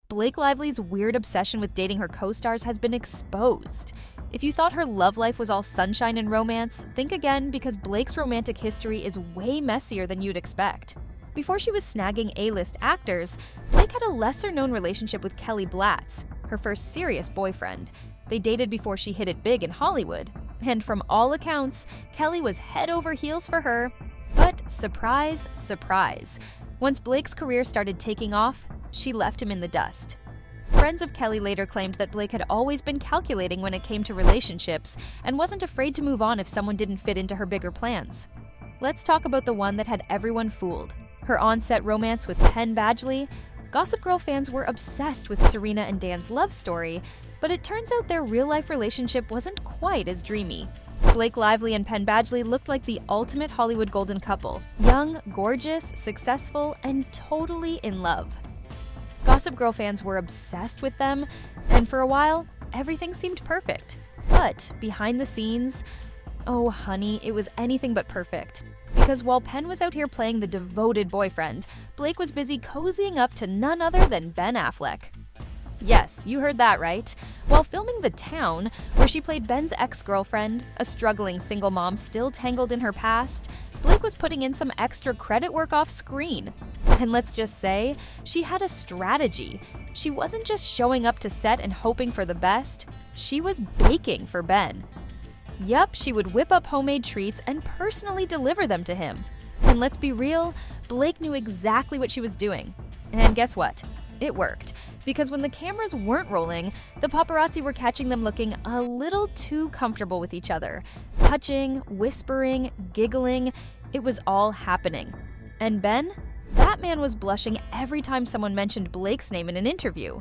Blake Lively's weird obsession with dating her co-stars has been exposed. If you thought her love life was all sunshine and romance, think again, because Blake's romantic history is way messier than you'd expect. Before she was snagging A-list actors, Blake had a lesser-known relationship with Kelly Blatz, her first serious boyfriend. They dated before she hit it big in Hollywood, and from all accounts, Kelly was head over heels for her. But surprise, surprise, once Blake's career started taking off, she left him in the dust. Friends of Kelly later claimed that Blake had always been calculating when it came to relationships and wasn't afraid to move on if someone didn't fit into her bigger plans. Let's talk about the one that had everyone fooled, her on-set romance with Penn Badgley. Gossip Girl fans were obsessed with Serena and Dan's love story, but it turns out their real-life relationship wasn't quite as dreamy. Blake Lively and Penn Badgley looked like the ultimate Hollywood golden couple, young, gorgeous, successful, and totally in love. Gossip Girl fans were obsessed with them, and for a while, everything seemed perfect. But behind the scenes, oh honey, it was anything but perfect. Because while Penn was out here playing the devoted boyfriend, Blake was busy cozying up to none other than Ben Affleck. Yes, you heard that right. While filming The Town, where she played Ben's ex-girlfriend, a struggling single mom still tangled in her past, Blake was putting in some extra credit work off screen. And let's just say, she had a strategy. She wasn't just showing up to set and hoping for the best, she was baking for Ben. Yup, she would whip up homemade treats and personally deliver them to him. And let's be real, Blake knew exactly what she was doing. And guess what? It worked, because when the cameras weren't rolling, the paparazzi were catching them looking a little too comfortable with each other. Touching, whispering, giggling, it was all happening. And Ben? That man was blushing every time someone mentioned Blake's name in an interview.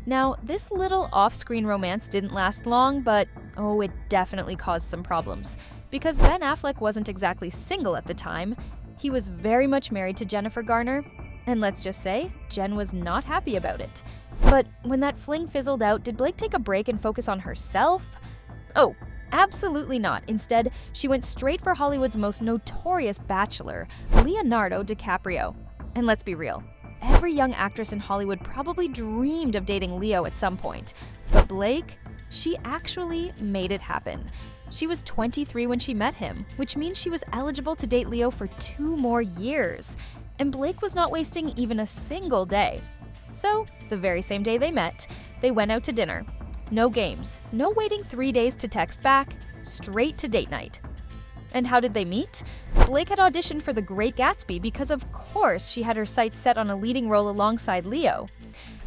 Now, this little off-screen romance didn't last long, but oh, it definitely caused some problems. Because Ben Affleck wasn't exactly single at the time. He was very much married to Jennifer Garner, and let's just say, Jen was not happy about it. But when that fling fizzled out, did Blake take a break and focus on herself? Oh, absolutely not. Instead, she went straight for Hollywood's most notorious bachelor, Leonardo DiCaprio. And let's be real, every young actress in Hollywood probably dreamed of dating Leo at some point. But Blake, she actually made it happen. She was 23 when she met him, which means she was eligible to date Leo for 2 more years. And Blake was not wasting even a single day. So, the very same day they met, they went out to dinner. No games, no waiting 3 days to text back, straight to date night. And how did they meet? Blake had auditioned for The Great Gatsby because of course she had her sights set on a leading role alongside Leo.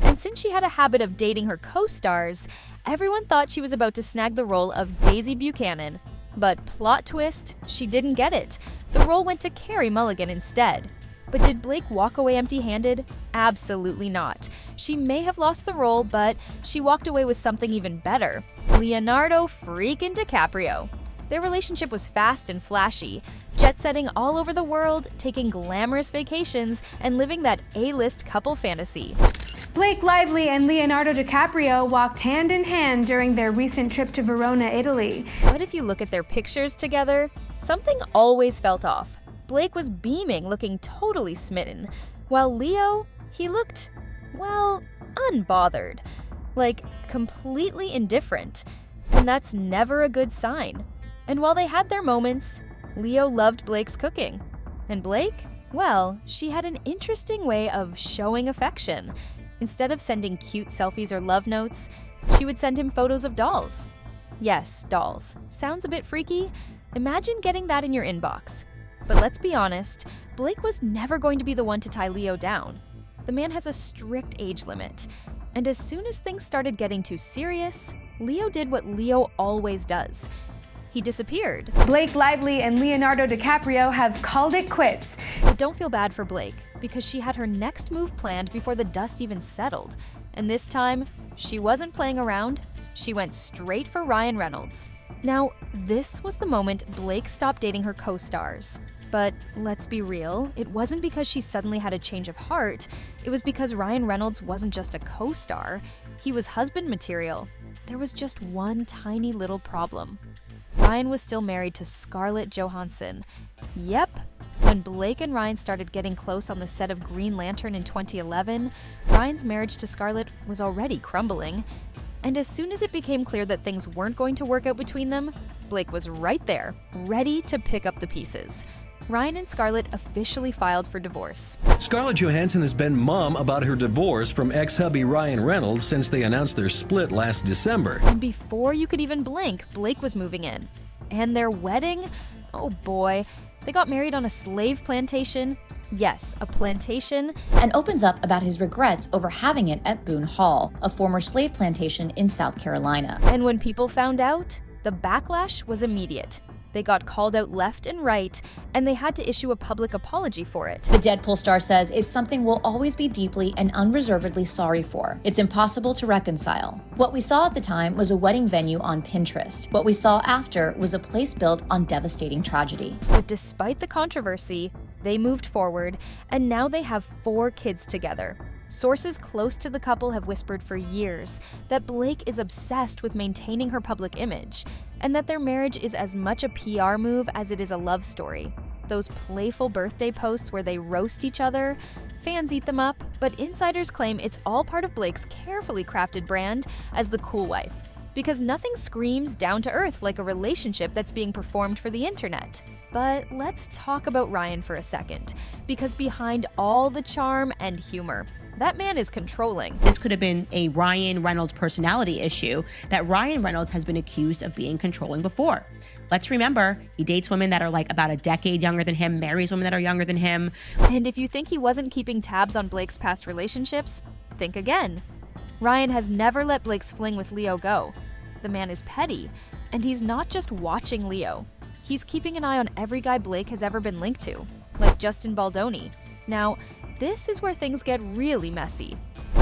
And since she had a habit of dating her co-stars, everyone thought she was about to snag the role of Daisy Buchanan. But plot twist, she didn't get it. The role went to Carey Mulligan instead. But did Blake walk away empty-handed? Absolutely not. She may have lost the role, but she walked away with something even better. Leonardo freaking DiCaprio. Their relationship was fast and flashy, jet-setting all over the world, taking glamorous vacations, and living that A-list couple fantasy. Blake Lively and Leonardo DiCaprio walked hand in hand during their recent trip to Verona, Italy. But if you look at their pictures together, something always felt off. Blake was beaming, looking totally smitten, while Leo, he looked, well, unbothered. Like, completely indifferent. And that's never a good sign. And while they had their moments, Leo loved Blake's cooking. And Blake, well, she had an interesting way of showing affection. Instead of sending cute selfies or love notes, she would send him photos of dolls. Yes, dolls. Sounds a bit freaky? Imagine getting that in your inbox. But let's be honest, Blake was never going to be the one to tie Leo down. The man has a strict age limit. And as soon as things started getting too serious, Leo did what Leo always does. He disappeared. Blake Lively and Leonardo DiCaprio have called it quits. But don't feel bad for Blake, because she had her next move planned before the dust even settled. And this time, she wasn't playing around. She went straight for Ryan Reynolds. Now, this was the moment Blake stopped dating her co-stars. But let's be real, it wasn't because she suddenly had a change of heart. It was because Ryan Reynolds wasn't just a co-star. He was husband material. There was just one tiny little problem. Ryan was still married to Scarlett Johansson. Yep, When Blake and Ryan started getting close on the set of Green Lantern in 2011, Ryan's marriage to Scarlett was already crumbling. And as soon as it became clear that things weren't going to work out between them, Blake was right there, ready to pick up the pieces. Ryan and Scarlett officially filed for divorce. Scarlett Johansson has been mum about her divorce from ex-hubby Ryan Reynolds since they announced their split last December. And before you could even blink, Blake was moving in. And their wedding? Oh boy. They got married on a slave plantation. Yes, a plantation. And opens up about his regrets over having it at Boone Hall, a former slave plantation in South Carolina. And when people found out, the backlash was immediate. They got called out left and right, and they had to issue a public apology for it. The Deadpool star says it's something we'll always be deeply and unreservedly sorry for. It's impossible to reconcile. What we saw at the time was a wedding venue on Pinterest. What we saw after was a place built on devastating tragedy. But despite the controversy, they moved forward, and now they have 4 kids together. Sources close to the couple have whispered for years that Blake is obsessed with maintaining her public image, and that their marriage is as much a PR move as it is a love story. Those playful birthday posts where they roast each other, fans eat them up, but insiders claim it's all part of Blake's carefully crafted brand as the cool wife. Because nothing screams down to earth like a relationship that's being performed for the internet. But let's talk about Ryan for a second, because behind all the charm and humor, that man is controlling. This could have been a Ryan Reynolds personality issue that Ryan Reynolds has been accused of being controlling before. Let's remember, he dates women that are like about a decade younger than him, marries women that are younger than him. And if you think he wasn't keeping tabs on Blake's past relationships, think again. Ryan has never let Blake's fling with Leo go. The man is petty, and he's not just watching Leo. He's keeping an eye on every guy Blake has ever been linked to, like Justin Baldoni. Now, this is where things get really messy.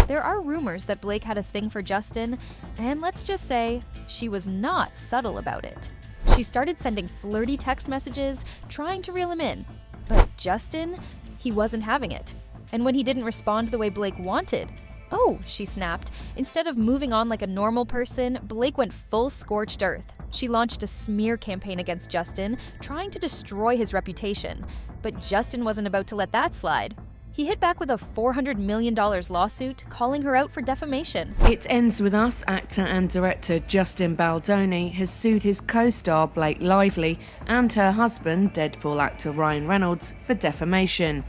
There are rumors that Blake had a thing for Justin, and let's just say, she was not subtle about it. She started sending flirty text messages, trying to reel him in. But Justin, he wasn't having it. And when he didn't respond the way Blake wanted, oh, she snapped. Instead of moving on like a normal person, Blake went full scorched earth. She launched a smear campaign against Justin, trying to destroy his reputation. But Justin wasn't about to let that slide. He hit back with a $400 million lawsuit, calling her out for defamation. It ends with us. Actor and director Justin Baldoni has sued his co-star Blake Lively and her husband, Deadpool actor Ryan Reynolds, for defamation.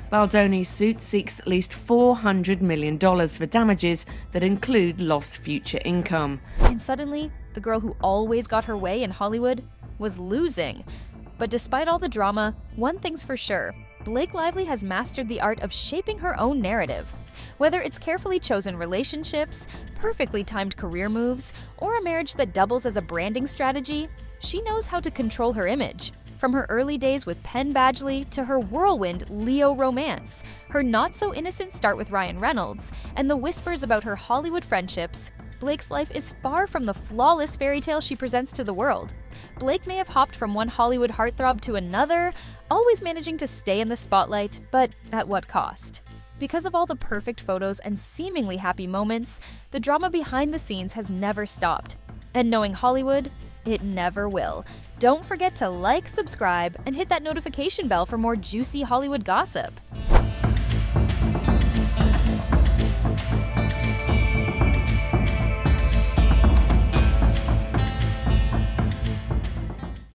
Baldoni's suit seeks at least $400 million for damages that include lost future income. And suddenly, the girl who always got her way in Hollywood was losing. But despite all the drama, one thing's for sure. Blake Lively has mastered the art of shaping her own narrative. Whether it's carefully chosen relationships, perfectly timed career moves, or a marriage that doubles as a branding strategy, she knows how to control her image. From her early days with Penn Badgley to her whirlwind Leo romance, her not-so-innocent start with Ryan Reynolds, and the whispers about her Hollywood friendships, Blake's life is far from the flawless fairy tale she presents to the world. Blake may have hopped from one Hollywood heartthrob to another, always managing to stay in the spotlight, but at what cost? Because of all the perfect photos and seemingly happy moments, the drama behind the scenes has never stopped. And knowing Hollywood, it never will. Don't forget to like, subscribe, and hit that notification bell for more juicy Hollywood gossip.